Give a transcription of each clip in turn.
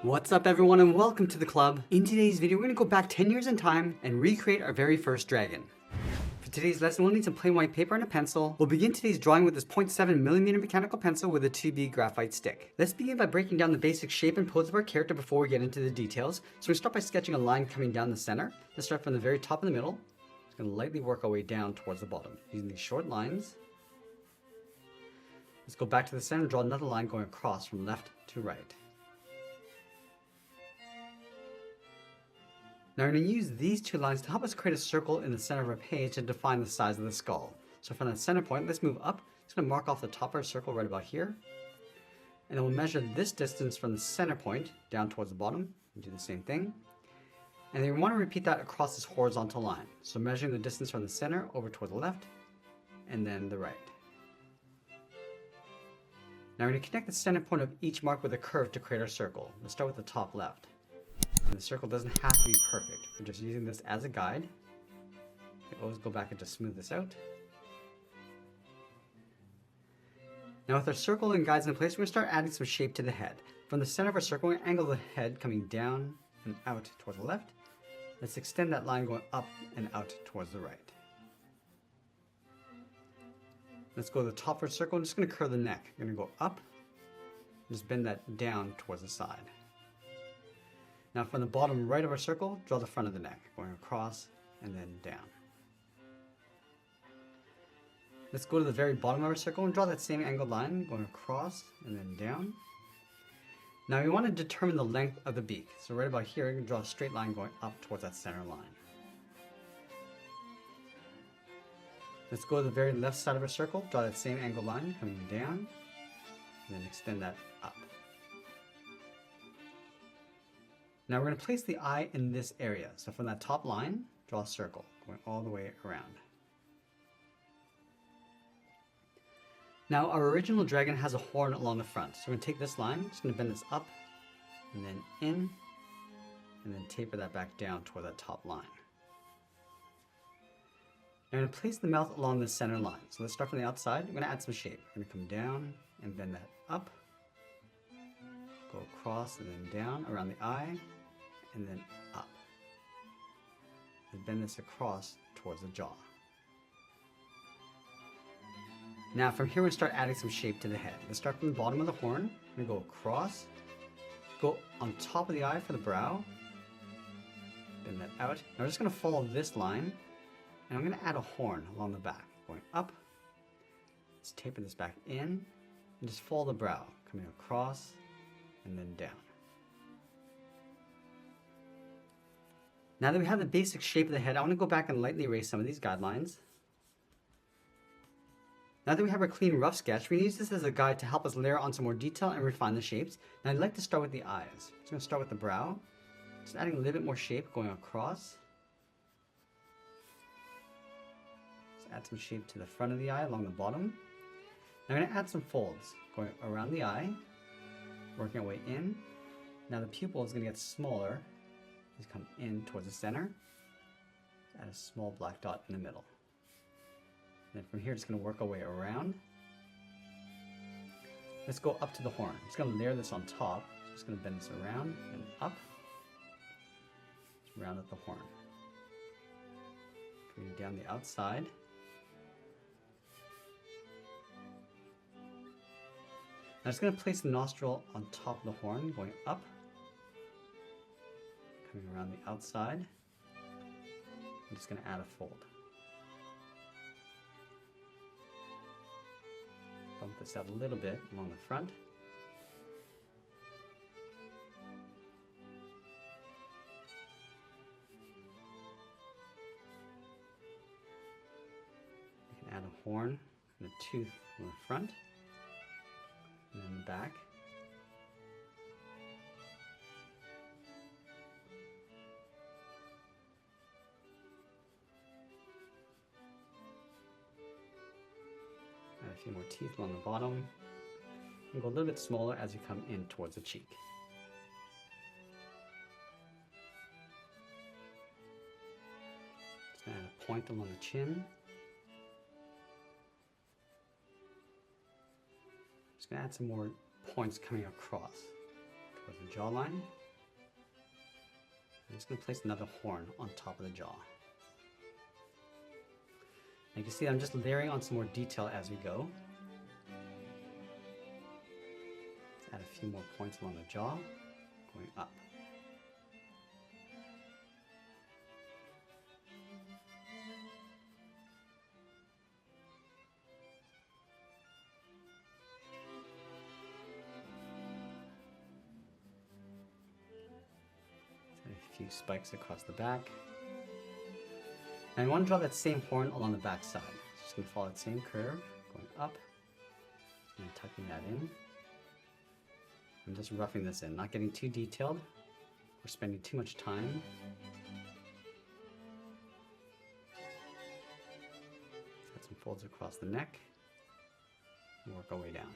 What's up everyone and welcome to the club. In today's video we're going to go back 10 years in time and recreate our very first dragon. For today's lesson we'll need some plain white paper and a pencil. We'll begin today's drawing with this 0.7mm mechanical pencil with a 2B graphite stick. Let's begin by breaking down the basic shape and pose of our character before we get into the details. So we start by sketching a line coming down the center. Let's start from the very top in the middle. Just going to lightly work our way down towards the bottom using these short lines. Let's go back to the center and draw another line going across from left to right. Now we're going to use these two lines to help us create a circle in the center of our page and define the size of the skull. So from that center point, let's move up. Just going to mark off the top of our circle right about here. And then we'll measure this distance from the center point down towards the bottom and do the same thing. And then we want to repeat that across this horizontal line. So measuring the distance from the center over toward the left and then the right. Now we're going to connect the center point of each mark with a curve to create our circle. Let's start with the top left. And the circle doesn't have to be perfect. We're just using this as a guide. You can always go back and just smooth this out. Now with our circle and guides in place, we're going to start adding some shape to the head. From the center of our circle, we're going to angle the head coming down and out towards the left. Let's extend that line going up and out towards the right. Let's go to the top of our circle. I'm just going to curve the neck. We're going to go up, just bend that down towards the side. Now from the bottom right of our circle, draw the front of the neck, going across and then down. Let's go to the very bottom of our circle and draw that same angled line, going across and then down. Now we want to determine the length of the beak. So right about here, we can draw a straight line going up towards that center line. Let's go to the very left side of our circle, draw that same angled line coming down, and then extend that up. Now we're going to place the eye in this area. So from that top line, draw a circle going all the way around. Now our original dragon has a horn along the front. So we're going to take this line, just going to bend this up and then in, and then taper that back down toward that top line. Now I'm going to place the mouth along the center line. So let's start from the outside. We're going to add some shape. We're going to come down and bend that up, go across and then down around the eye, and then up. And bend this across towards the jaw. Now from here we're going to start adding some shape to the head. Let's start from the bottom of the horn. We're going to go across, go on top of the eye for the brow, bend that out. Now we're just going to follow this line, and I'm going to add a horn along the back, going up. Let's taper this back in, and just follow the brow, coming across and then down. Now that we have the basic shape of the head, I want to go back and lightly erase some of these guidelines. Now that we have our clean rough sketch, we can use this as a guide to help us layer on some more detail and refine the shapes. And I'd like to start with the eyes. So I'm going to start with the brow, just adding a little bit more shape going across. Just add some shape to the front of the eye along the bottom. Now I'm going to add some folds going around the eye, working our way in. Now the pupil is going to get smaller. Just come in towards the center. Add a small black dot in the middle. And then from here, just going to work our way around. Let's go up to the horn. I'm just going to layer this on top. Just going to bend this around and up. Just round up the horn. Coming down the outside. Now I'm just going to place the nostril on top of the horn, going up. Coming around the outside. I'm just going to add a fold. Bump this out a little bit along the front. You can add a horn and a tooth on the front and then the back. Add a few more teeth along the bottom, and go a little bit smaller as you come in towards the cheek. Just add a point along the chin. Just gonna add some more points coming across. towards the jawline. I'm just going to place another horn on top of the jaw. And you can see I'm just layering on some more detail as we go. Let's add a few more points along the jaw, going up. A few spikes across the back. And I want to draw that same horn along the back side. Just going to follow that same curve, going up, and tucking that in. I'm just roughing this in, not getting too detailed. We're spending too much time. Got some folds across the neck, and work our way down.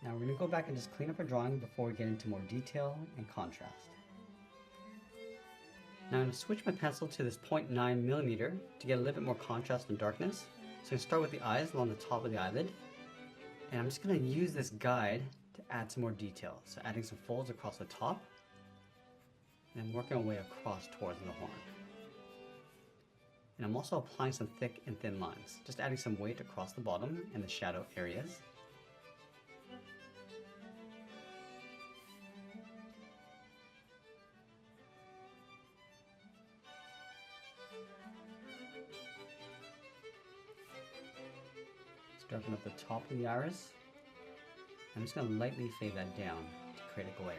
Now we're going to go back and just clean up our drawing before we get into more detail and contrast. Now I'm going to switch my pencil to this 0.9mm to get a little bit more contrast and darkness. So I'm going to start with the eyes along the top of the eyelid. And I'm just going to use this guide to add some more detail. So adding some folds across the top and working our way across towards the horn. And I'm also applying some thick and thin lines, just adding some weight across the bottom and the shadow areas. Darken up the top of the iris. I'm just going to lightly fade that down to create a glare.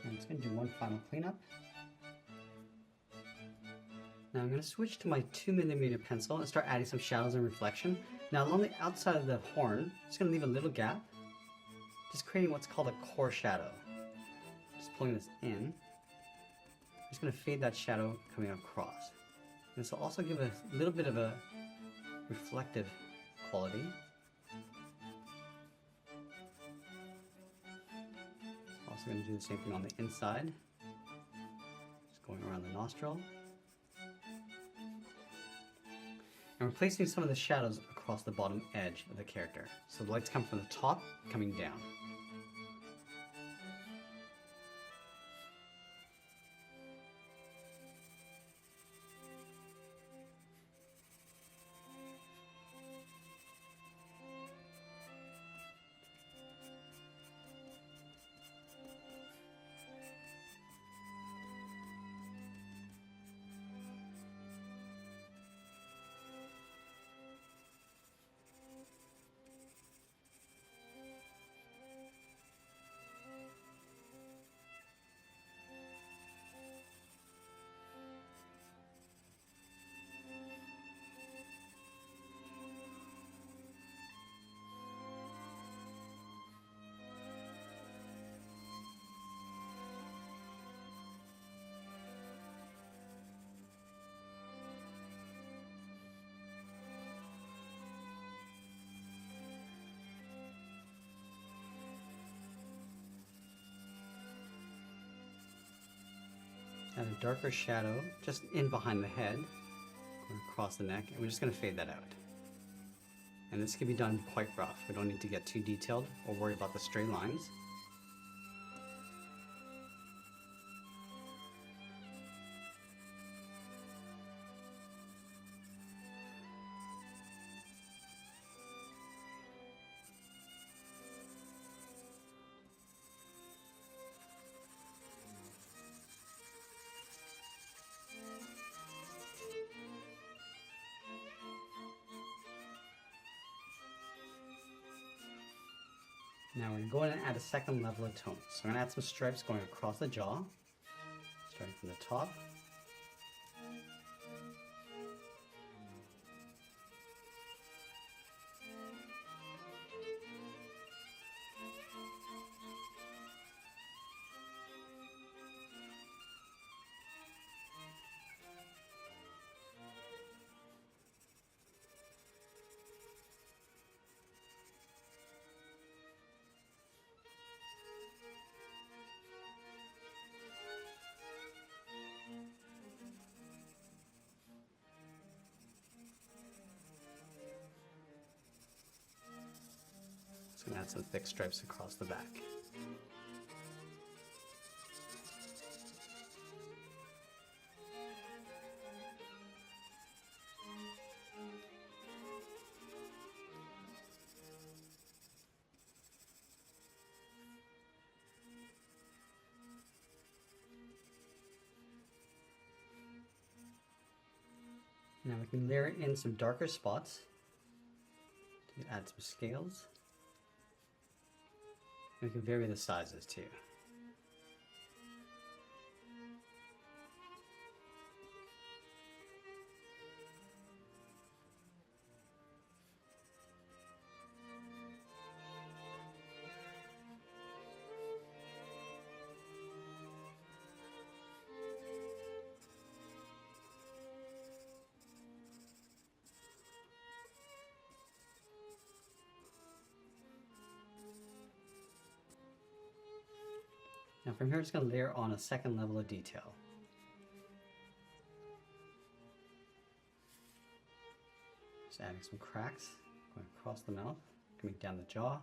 I'm just going to do one final cleanup. Now I'm going to switch to my 2mm pencil and start adding some shadows and reflection. Now along the outside of the horn, I'm just going to leave a little gap, just creating what's called a core shadow. Just pulling this in. I'm just going to fade that shadow coming across. And this will also give a little bit of a reflective quality. Also going to do the same thing on the inside. Just going around the nostril. And we're placing some of the shadows across the bottom edge of the character. So the lights come from the top, coming down. And a darker shadow just in behind the head, going across the neck, and we're just going to fade that out. And this can be done quite rough. We don't need to get too detailed or worry about the stray lines. Now we're going to go in and add a second level of tone. So I'm going to add some stripes going across the jaw, starting from the top. Just going to add some thick stripes across the back. Now we can layer in some darker spots to add some scales. We can vary the sizes too. Now from here, I'm just going to layer on a second level of detail. Just adding some cracks, going across the mouth, coming down the jaw.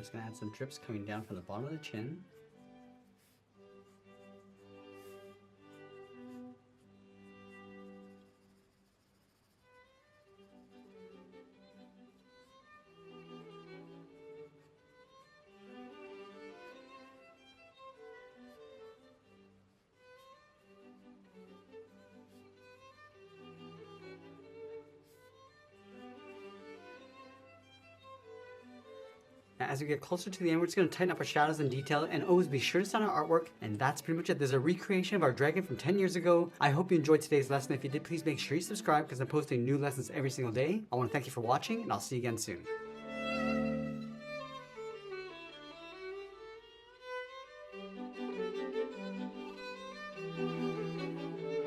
We're just gonna add some drips coming down from the bottom of the chin. Now, as we get closer to the end, we're just going to tighten up our shadows and detail, and always be sure to sign our artwork. And that's pretty much it. There's a recreation of our dragon from 10 years ago. I hope you enjoyed today's lesson. If you did, please make sure you subscribe because I'm posting new lessons every single day. I want to thank you for watching, and I'll see you again soon.